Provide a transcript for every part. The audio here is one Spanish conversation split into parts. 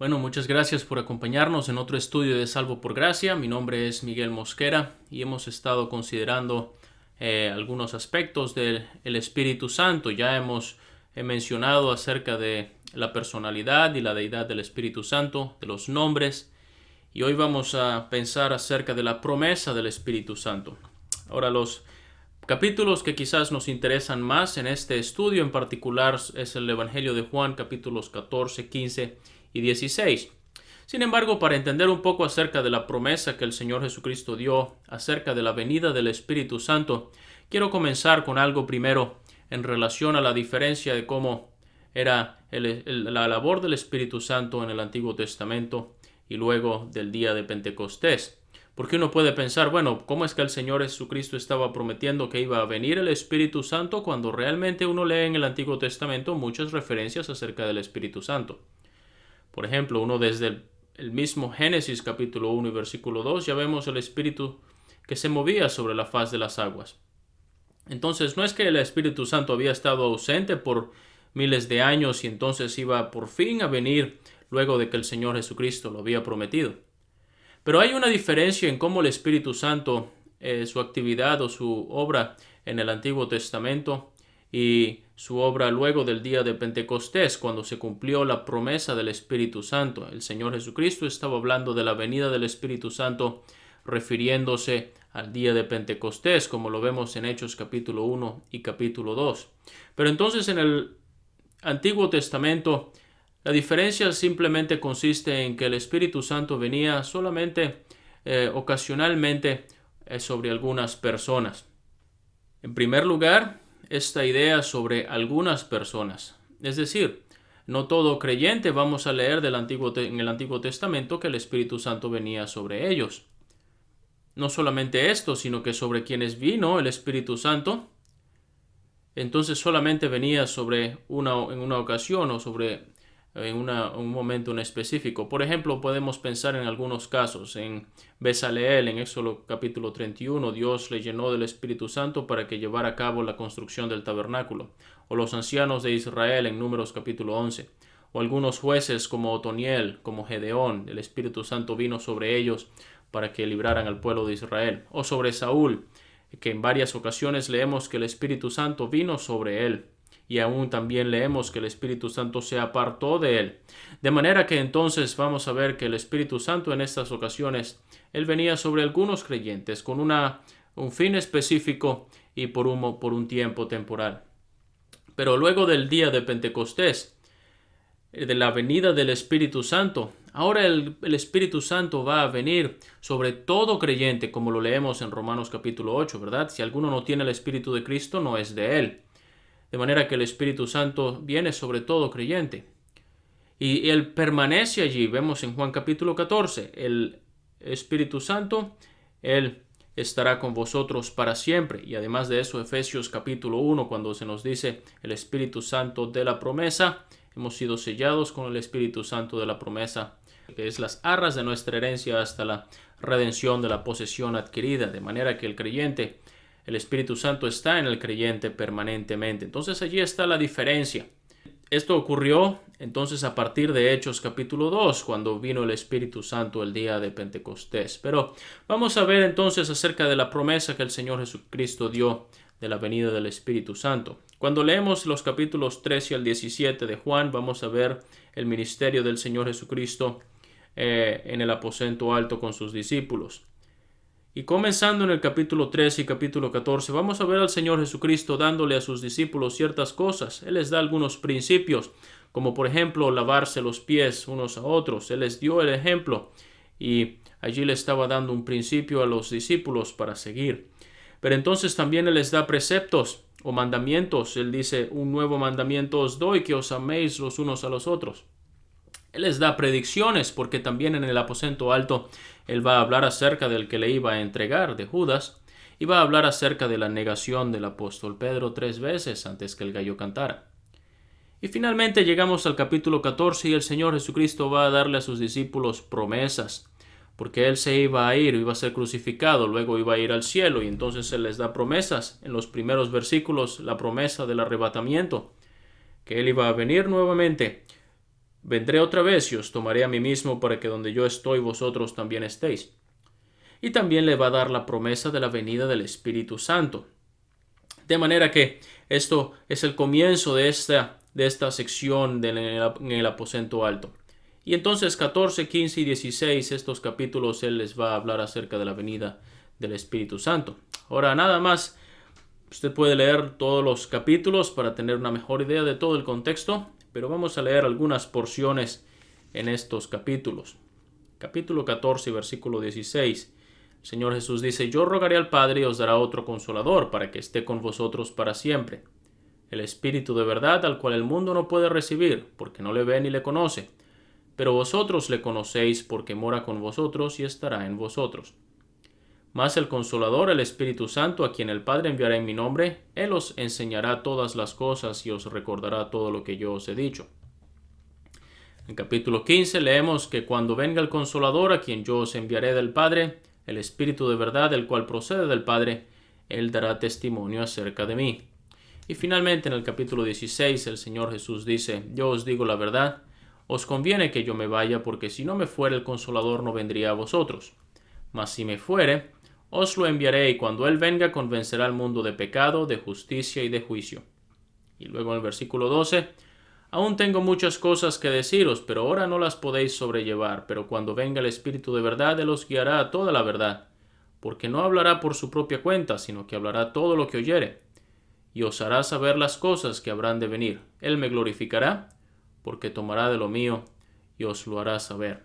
Bueno, muchas gracias por acompañarnos en otro estudio de Salvo por Gracia. Mi nombre es Miguel Mosquera y hemos estado considerando algunos aspectos del Espíritu Santo. Ya hemos mencionado acerca de la personalidad y la deidad del Espíritu Santo, de los nombres, y hoy vamos a pensar acerca de la promesa del Espíritu Santo. Ahora, los capítulos que quizás nos interesan más en este estudio en particular es el Evangelio de Juan, capítulos 14, 15 y 16. Sin embargo, para entender un poco acerca de la promesa que el Señor Jesucristo dio acerca de la venida del Espíritu Santo, quiero comenzar con algo primero en relación a la diferencia de cómo era la labor del Espíritu Santo en el Antiguo Testamento y luego del día de Pentecostés. Porque uno puede pensar, bueno, ¿cómo es que el Señor Jesucristo estaba prometiendo que iba a venir el Espíritu Santo cuando realmente uno lee en el Antiguo Testamento muchas referencias acerca del Espíritu Santo? Por ejemplo, uno desde el mismo Génesis capítulo 1 y versículo 2 ya vemos el Espíritu que se movía sobre la faz de las aguas. Entonces, no es que el Espíritu Santo había estado ausente por miles de años y entonces iba por fin a venir luego de que el Señor Jesucristo lo había prometido. Pero hay una diferencia en cómo el Espíritu Santo, su actividad o su obra en el Antiguo Testamento y su obra luego del día de Pentecostés, cuando se cumplió la promesa del Espíritu Santo. El Señor Jesucristo estaba hablando de la venida del Espíritu Santo refiriéndose al día de Pentecostés, como lo vemos en Hechos capítulo 1 y capítulo 2. Pero entonces en el Antiguo Testamento la diferencia simplemente consiste en que el Espíritu Santo venía solamente ocasionalmente sobre algunas personas. En primer lugar, esta idea sobre algunas personas. Es decir, no todo creyente vamos a leer en el Antiguo Testamento que el Espíritu Santo venía sobre ellos. No solamente esto, sino que sobre quienes vino el Espíritu Santo, entonces solamente venía en una ocasión o sobre un momento en específico. Por ejemplo, podemos pensar en algunos casos. En Bezaleel, en Éxodo capítulo 31, Dios le llenó del Espíritu Santo para que llevara a cabo la construcción del tabernáculo. O los ancianos de Israel en Números capítulo 11. O algunos jueces como Otoniel, como Gedeón, el Espíritu Santo vino sobre ellos para que libraran al pueblo de Israel. O sobre Saúl, que en varias ocasiones leemos que el Espíritu Santo vino sobre él. Y aún también leemos que el Espíritu Santo se apartó de él. De manera que entonces vamos a ver que el Espíritu Santo en estas ocasiones, él venía sobre algunos creyentes con un fin específico y por un tiempo temporal. Pero luego del día de Pentecostés, de la venida del Espíritu Santo, ahora el Espíritu Santo va a venir sobre todo creyente, como lo leemos en Romanos capítulo 8, ¿verdad? Si alguno no tiene el Espíritu de Cristo, no es de él. De manera que el Espíritu Santo viene sobre todo creyente. Y él permanece allí. Vemos en Juan capítulo 14. El Espíritu Santo, él estará con vosotros para siempre. Y además de eso, Efesios capítulo 1, cuando se nos dice el Espíritu Santo de la promesa, hemos sido sellados con el Espíritu Santo de la promesa, que es las arras de nuestra herencia hasta la redención de la posesión adquirida. De manera que el creyente, el Espíritu Santo está en el creyente permanentemente. Entonces allí está la diferencia. Esto ocurrió entonces a partir de Hechos capítulo 2, cuando vino el Espíritu Santo el día de Pentecostés. Pero vamos a ver entonces acerca de la promesa que el Señor Jesucristo dio de la venida del Espíritu Santo. Cuando leemos los capítulos 13 al 17 de Juan, vamos a ver el ministerio del Señor Jesucristo en el aposento alto con sus discípulos. Y comenzando en el capítulo 13 y capítulo 14, vamos a ver al Señor Jesucristo dándole a sus discípulos ciertas cosas. Él les da algunos principios, como por ejemplo lavarse los pies unos a otros. Él les dio el ejemplo y allí le estaba dando un principio a los discípulos para seguir. Pero entonces también Él les da preceptos o mandamientos. Él dice, un nuevo mandamiento os doy, que os améis los unos a los otros. Él les da predicciones, porque también en el aposento alto Él va a hablar acerca del que le iba a entregar, de Judas, y va a hablar acerca de la negación del apóstol Pedro 3 veces antes que el gallo cantara. Y finalmente llegamos al capítulo 14 y el Señor Jesucristo va a darle a sus discípulos promesas, porque Él se iba a ir, iba a ser crucificado, luego iba a ir al cielo, y entonces Él les da promesas. En los primeros versículos, la promesa del arrebatamiento, que Él iba a venir nuevamente vendré otra vez y os tomaré a mí mismo para que donde yo estoy vosotros también estéis. Y también le va a dar la promesa de la venida del Espíritu Santo. De manera que esto es el comienzo de esta sección en el aposento alto. Y entonces 14, 15 y 16, estos capítulos, él les va a hablar acerca de la venida del Espíritu Santo. Ahora, nada más, usted puede leer todos los capítulos para tener una mejor idea de todo el contexto, pero vamos a leer algunas porciones en estos capítulos. Capítulo 14, versículo 16. El Señor Jesús dice: yo rogaré al Padre y os dará otro consolador para que esté con vosotros para siempre. El Espíritu de verdad, al cual el mundo no puede recibir, porque no le ve ni le conoce. Pero vosotros le conocéis, porque mora con vosotros y estará en vosotros. Mas el Consolador, el Espíritu Santo, a quien el Padre enviará en mi nombre, Él os enseñará todas las cosas y os recordará todo lo que yo os he dicho. En capítulo 15 leemos que cuando venga el Consolador, a quien yo os enviaré del Padre, el Espíritu de verdad, el cual procede del Padre, Él dará testimonio acerca de mí. Y finalmente en el capítulo 16 el Señor Jesús dice: yo os digo la verdad, os conviene que yo me vaya, porque si no me fuere el Consolador no vendría a vosotros. Mas si me fuere, os lo enviaré, y cuando Él venga convencerá al mundo de pecado, de justicia y de juicio. Y luego en el versículo 12: aún tengo muchas cosas que deciros, pero ahora no las podéis sobrellevar. Pero cuando venga el Espíritu de verdad, Él os guiará a toda la verdad, porque no hablará por su propia cuenta, sino que hablará todo lo que oyere, y os hará saber las cosas que habrán de venir. Él me glorificará, porque tomará de lo mío y os lo hará saber.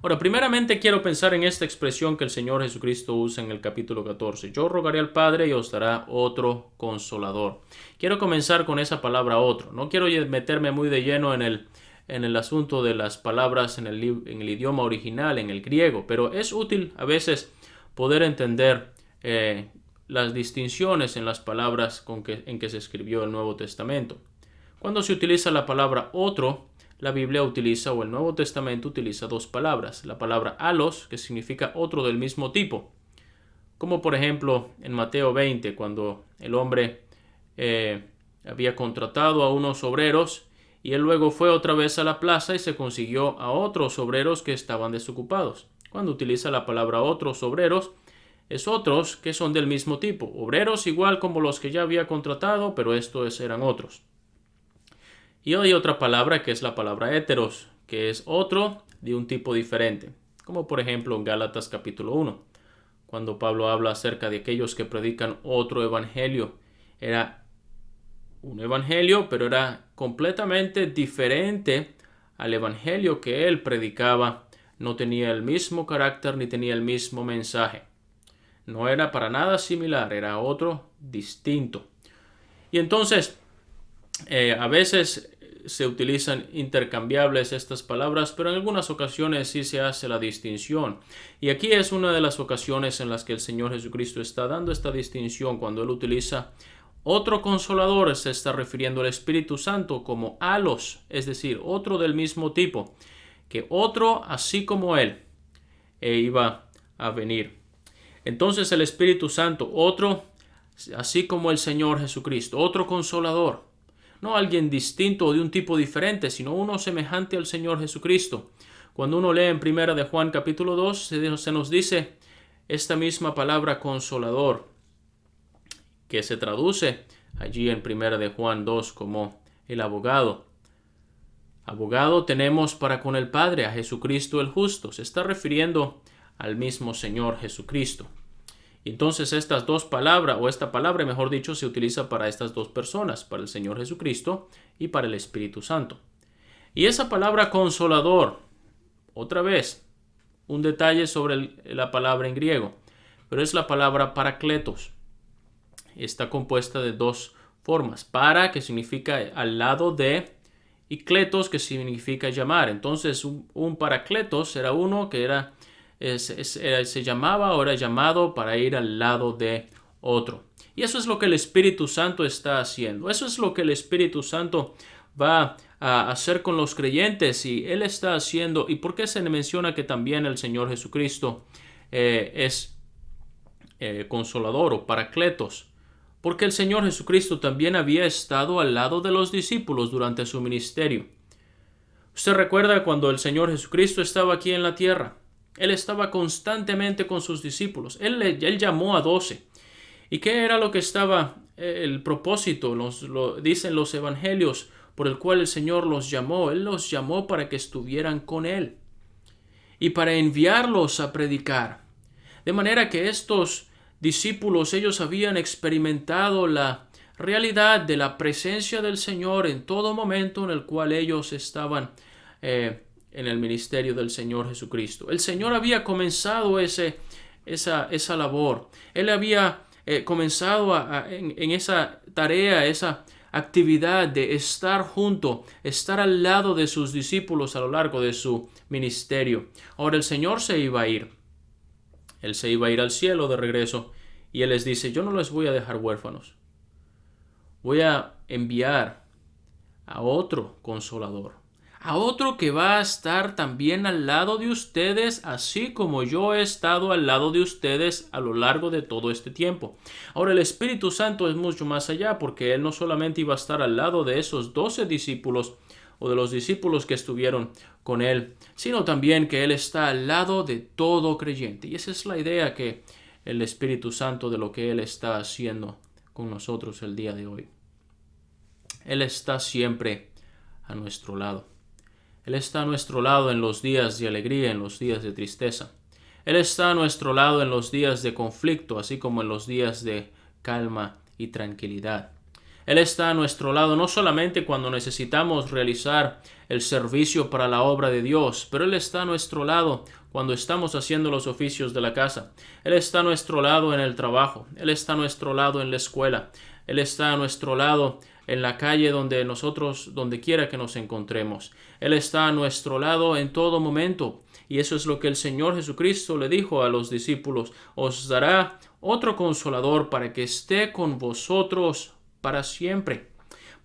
Ahora, primeramente quiero pensar en esta expresión que el Señor Jesucristo usa en el capítulo 14. Yo rogaré al Padre y os dará otro consolador. Quiero comenzar con esa palabra otro. No quiero meterme muy de lleno en el asunto de las palabras en el idioma original, en el griego, pero es útil a veces poder entender las distinciones en las palabras en que se escribió el Nuevo Testamento. Cuando se utiliza la palabra otro, la Biblia utiliza, o el Nuevo Testamento utiliza, dos palabras. La palabra alos, que significa otro del mismo tipo. Como por ejemplo en Mateo 20, cuando el hombre había contratado a unos obreros y él luego fue otra vez a la plaza y se consiguió a otros obreros que estaban desocupados. Cuando utiliza la palabra otros obreros, es otros que son del mismo tipo. Obreros igual como los que ya había contratado, pero estos eran otros. Y hay otra palabra que es la palabra heteros, que es otro de un tipo diferente. Como por ejemplo en Gálatas capítulo 1, cuando Pablo habla acerca de aquellos que predican otro evangelio. Era un evangelio, pero era completamente diferente al evangelio que él predicaba. No tenía el mismo carácter ni tenía el mismo mensaje. No era para nada similar, era otro distinto. Y entonces, a veces se utilizan intercambiables estas palabras, pero en algunas ocasiones sí se hace la distinción. Y aquí es una de las ocasiones en las que el Señor Jesucristo está dando esta distinción. Cuando Él utiliza otro consolador, se está refiriendo al Espíritu Santo como alos, es decir, otro del mismo tipo, que otro así como Él iba a venir. Entonces el Espíritu Santo, otro así como el Señor Jesucristo, otro consolador. No alguien distinto o de un tipo diferente, sino uno semejante al Señor Jesucristo. Cuando uno lee en 1 de Juan capítulo 2, se nos dice esta misma palabra consolador, que se traduce allí en 1 de Juan 2 como el abogado. Abogado tenemos para con el Padre, a Jesucristo el justo. Se está refiriendo al mismo Señor Jesucristo. Entonces estas dos palabras, o esta palabra mejor dicho, se utiliza para estas dos personas, para el Señor Jesucristo y para el Espíritu Santo. Y esa palabra consolador, otra vez, un detalle sobre la palabra en griego, pero es la palabra parakletos. Está compuesta de dos formas. Para, que significa al lado de, y kletos, que significa llamar. Entonces un parakletos era uno que se llamaba o era llamado para ir al lado de otro. Y eso es lo que el Espíritu Santo está haciendo. Eso es lo que el Espíritu Santo va a hacer con los creyentes, y Él está haciendo. ¿Y por qué se menciona que también el Señor Jesucristo es consolador o paracletos? Porque el Señor Jesucristo también había estado al lado de los discípulos durante su ministerio. Usted recuerda cuando el Señor Jesucristo estaba aquí en la tierra. Él estaba constantemente con sus discípulos. Él llamó a 12. ¿Y qué era lo que estaba, el propósito, lo dicen los evangelios, por el cual el Señor los llamó? Él los llamó para que estuvieran con Él y para enviarlos a predicar. De manera que estos discípulos, ellos habían experimentado la realidad de la presencia del Señor en todo momento en el cual ellos estaban en el ministerio del Señor Jesucristo. El Señor había comenzado esa labor. Él había comenzado en esa tarea, esa actividad de estar junto, estar al lado de sus discípulos a lo largo de su ministerio. Ahora el Señor se iba a ir. Él se iba a ir al cielo de regreso y Él les dice, yo no les voy a dejar huérfanos. Voy a enviar a otro consolador, a otro que va a estar también al lado de ustedes, así como yo he estado al lado de ustedes a lo largo de todo este tiempo. Ahora el Espíritu Santo es mucho más allá, porque Él no solamente iba a estar al lado de esos 12 discípulos o de los discípulos que estuvieron con Él, sino también que Él está al lado de todo creyente. Y esa es la idea que el Espíritu Santo de lo que Él está haciendo con nosotros el día de hoy. Él está siempre a nuestro lado. Él está a nuestro lado en los días de alegría, en los días de tristeza. Él está a nuestro lado en los días de conflicto, así como en los días de calma y tranquilidad. Él está a nuestro lado no solamente cuando necesitamos realizar el servicio para la obra de Dios, pero Él está a nuestro lado cuando estamos haciendo los oficios de la casa. Él está a nuestro lado en el trabajo. Él está a nuestro lado en la escuela. Él está a nuestro lado en la calle donde quiera que nos encontremos. Él está a nuestro lado en todo momento. Y eso es lo que el Señor Jesucristo le dijo a los discípulos. Os dará otro consolador para que esté con vosotros para siempre.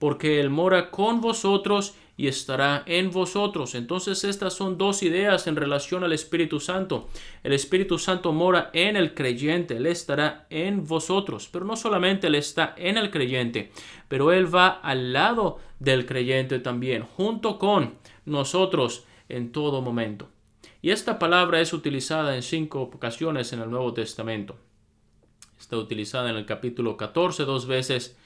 Porque Él mora con vosotros y estará en vosotros. Entonces estas son dos ideas en relación al Espíritu Santo. El Espíritu Santo mora en el creyente, Él estará en vosotros. Pero no solamente Él está en el creyente, pero Él va al lado del creyente también, junto con nosotros en todo momento. Y esta palabra es utilizada en 5 ocasiones en el Nuevo Testamento. Está utilizada en el capítulo 14 2 veces,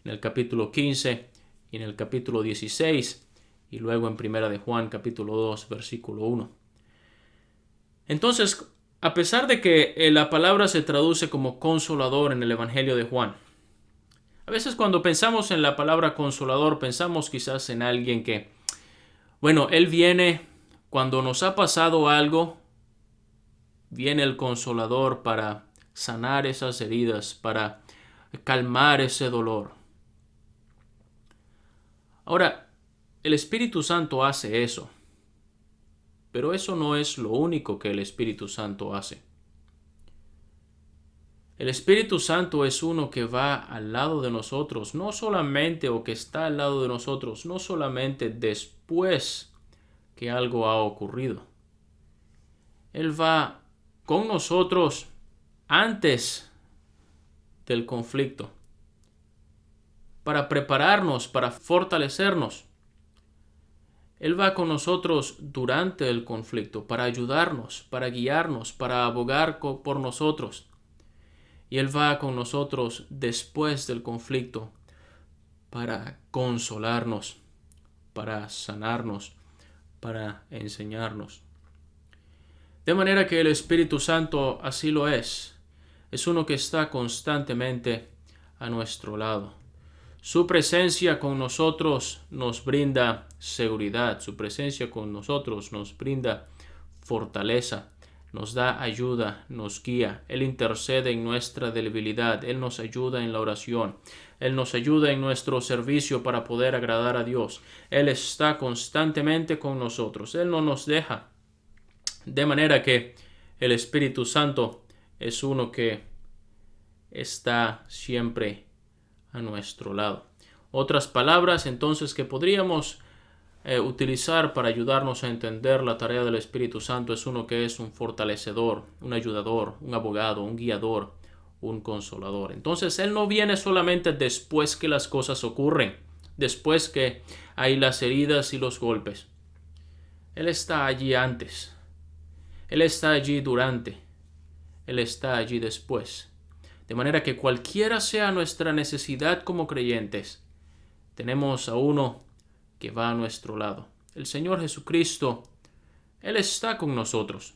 en el capítulo 15 y en el capítulo 16, y luego en Primera de Juan, capítulo 2, versículo 1. Entonces, a pesar de que la palabra se traduce como consolador en el Evangelio de Juan, a veces cuando pensamos en la palabra consolador, pensamos quizás en alguien que, Él viene cuando nos ha pasado algo, viene el consolador para sanar esas heridas, para calmar ese dolor. Ahora, el Espíritu Santo hace eso, pero eso no es lo único que el Espíritu Santo hace. El Espíritu Santo es uno que va al lado de nosotros, no solamente, o que está al lado de nosotros, no solamente después que algo ha ocurrido. Él va con nosotros antes del conflicto, para prepararnos, para fortalecernos. Él va con nosotros durante el conflicto, para ayudarnos, para guiarnos, para abogar por nosotros. Y Él va con nosotros después del conflicto, para consolarnos, para sanarnos, para enseñarnos. De manera que el Espíritu Santo así lo es. Es uno que está constantemente a nuestro lado. Su presencia con nosotros nos brinda seguridad. Su presencia con nosotros nos brinda fortaleza. Nos da ayuda, nos guía. Él intercede en nuestra debilidad. Él nos ayuda en la oración. Él nos ayuda en nuestro servicio para poder agradar a Dios. Él está constantemente con nosotros. Él no nos deja. De manera que el Espíritu Santo es uno que está siempre a nuestro lado. Otras palabras entonces que podríamos utilizar para ayudarnos a entender la tarea del Espíritu Santo es uno que es un fortalecedor, un ayudador, un abogado, un guiador, un consolador. Entonces Él no viene solamente después que las cosas ocurren, después que hay las heridas y los golpes. Él está allí antes. Él está allí durante. Él está allí después. De manera que cualquiera sea nuestra necesidad como creyentes, tenemos a uno que va a nuestro lado. El Señor Jesucristo, Él está con nosotros.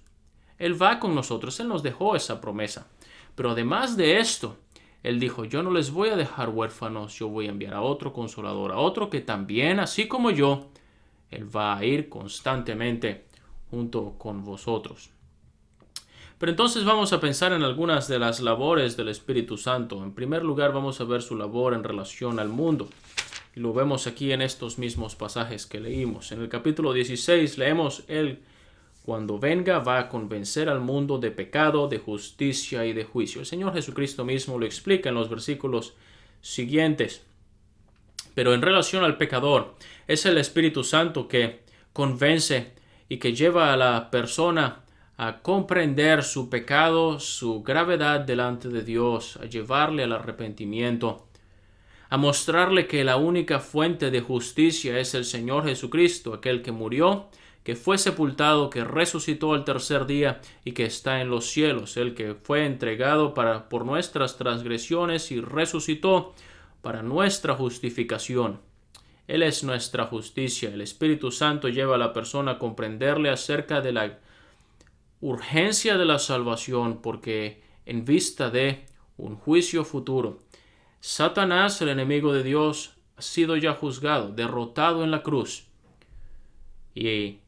Él va con nosotros. Él nos dejó esa promesa. Pero además de esto, Él dijo, yo no les voy a dejar huérfanos, yo voy a enviar a otro consolador, a otro que también, así como yo, Él va a ir constantemente junto con vosotros. Pero entonces vamos a pensar en algunas de las labores del Espíritu Santo. En primer lugar, vamos a ver su labor en relación al mundo. Y lo vemos aquí en estos mismos pasajes que leímos. En el capítulo 16 leemos, Él, cuando venga, va a convencer al mundo de pecado, de justicia y de juicio. El Señor Jesucristo mismo lo explica en los versículos siguientes. Pero en relación al pecador, es el Espíritu Santo que convence y que lleva a la persona a comprender su pecado, su gravedad delante de Dios, a llevarle al arrepentimiento, a mostrarle que la única fuente de justicia es el Señor Jesucristo, aquel que murió, que fue sepultado, que resucitó al tercer día y que está en los cielos, el que fue entregado por nuestras transgresiones y resucitó para nuestra justificación. Él es nuestra justicia. El Espíritu Santo lleva a la persona a comprenderle acerca de la urgencia de la salvación, porque en vista de un juicio futuro, Satanás, el enemigo de Dios, ha sido ya juzgado, derrotado en la cruz, y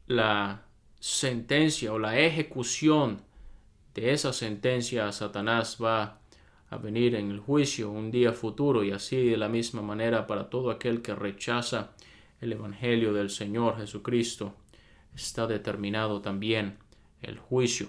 la sentencia o la ejecución de esa sentencia a Satanás va a venir en el juicio un día futuro, y así de la misma manera para todo aquel que rechaza el Evangelio del Señor Jesucristo está determinado también el juicio.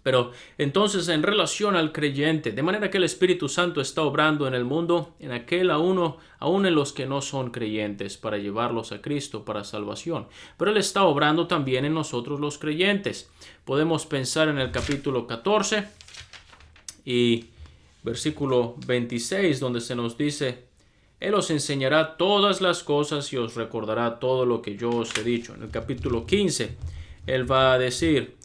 Pero entonces en relación al creyente, de manera que el Espíritu Santo está obrando en el mundo, en aquel aún en los que no son creyentes, para llevarlos a Cristo para salvación. Pero Él está obrando también en nosotros los creyentes. Podemos pensar en el capítulo 14 y versículo 26, donde se nos dice, Él os enseñará todas las cosas y os recordará todo lo que yo os he dicho. En el capítulo 15, Él va a decir,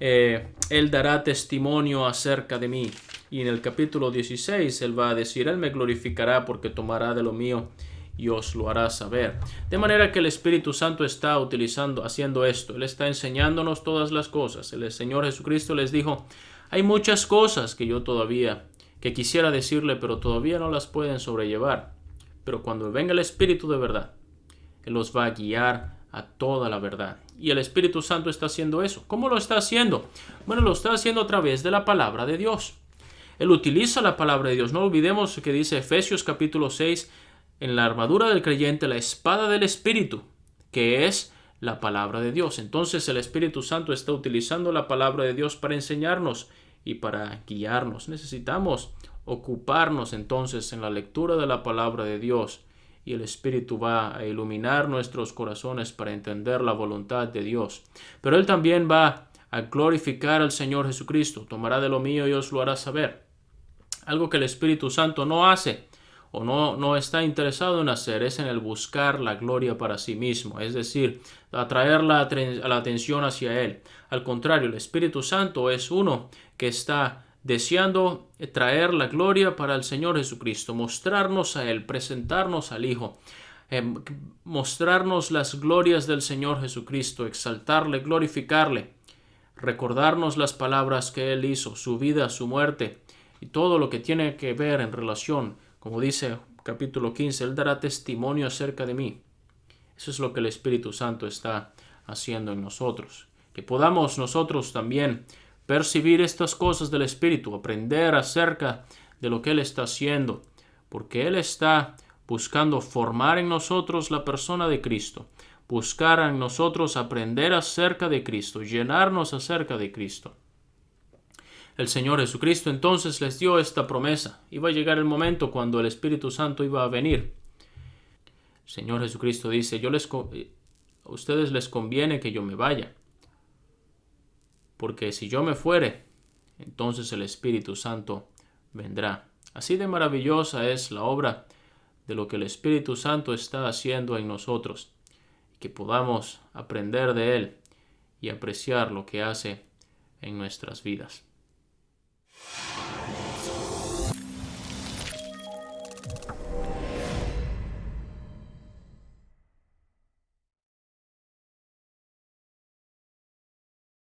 Él dará testimonio acerca de mí. Y en el capítulo 16 Él va a decir, Él me glorificará porque tomará de lo mío y os lo hará saber. De manera que el Espíritu Santo está haciendo esto. Él está enseñándonos todas las cosas. El Señor Jesucristo les dijo, hay muchas cosas que quisiera decirle, pero todavía no las pueden sobrellevar. Pero cuando venga el Espíritu de verdad, Él los va a guiar a toda la verdad. Y el Espíritu Santo está haciendo eso. ¿Cómo lo está haciendo? Bueno, lo está haciendo a través de la palabra de Dios. Él utiliza la palabra de Dios. No olvidemos que dice Efesios capítulo 6, en la armadura del creyente, la espada del Espíritu, que es la palabra de Dios. Entonces el Espíritu Santo está utilizando la palabra de Dios para enseñarnos y para guiarnos. Necesitamos ocuparnos entonces en la lectura de la palabra de Dios, y el Espíritu va a iluminar nuestros corazones para entender la voluntad de Dios. Pero Él también va a glorificar al Señor Jesucristo. Tomará de lo mío y os lo hará saber. Algo que el Espíritu Santo no hace o no está interesado en hacer es en el buscar la gloria para sí mismo, es decir, atraer la atención hacia Él. Al contrario, el Espíritu Santo es uno que está deseando traer la gloria para el Señor Jesucristo, mostrarnos a Él, presentarnos al Hijo, mostrarnos las glorias del Señor Jesucristo, exaltarle, glorificarle, recordarnos las palabras que Él hizo, su vida, su muerte y todo lo que tiene que ver en relación, como dice capítulo 15, Él dará testimonio acerca de mí. Eso es lo que el Espíritu Santo está haciendo en nosotros, que podamos nosotros también percibir estas cosas del Espíritu, aprender acerca de lo que Él está haciendo, porque Él está buscando formar en nosotros la persona de Cristo, buscar en nosotros aprender acerca de Cristo, llenarnos acerca de Cristo. El Señor Jesucristo entonces les dio esta promesa. Iba a llegar el momento cuando el Espíritu Santo iba a venir. El Señor Jesucristo dice, a ustedes les conviene que yo me vaya, porque si yo me fuere, entonces el Espíritu Santo vendrá. Así de maravillosa es la obra de lo que el Espíritu Santo está haciendo en nosotros. que podamos aprender de Él y apreciar lo que hace en nuestras vidas.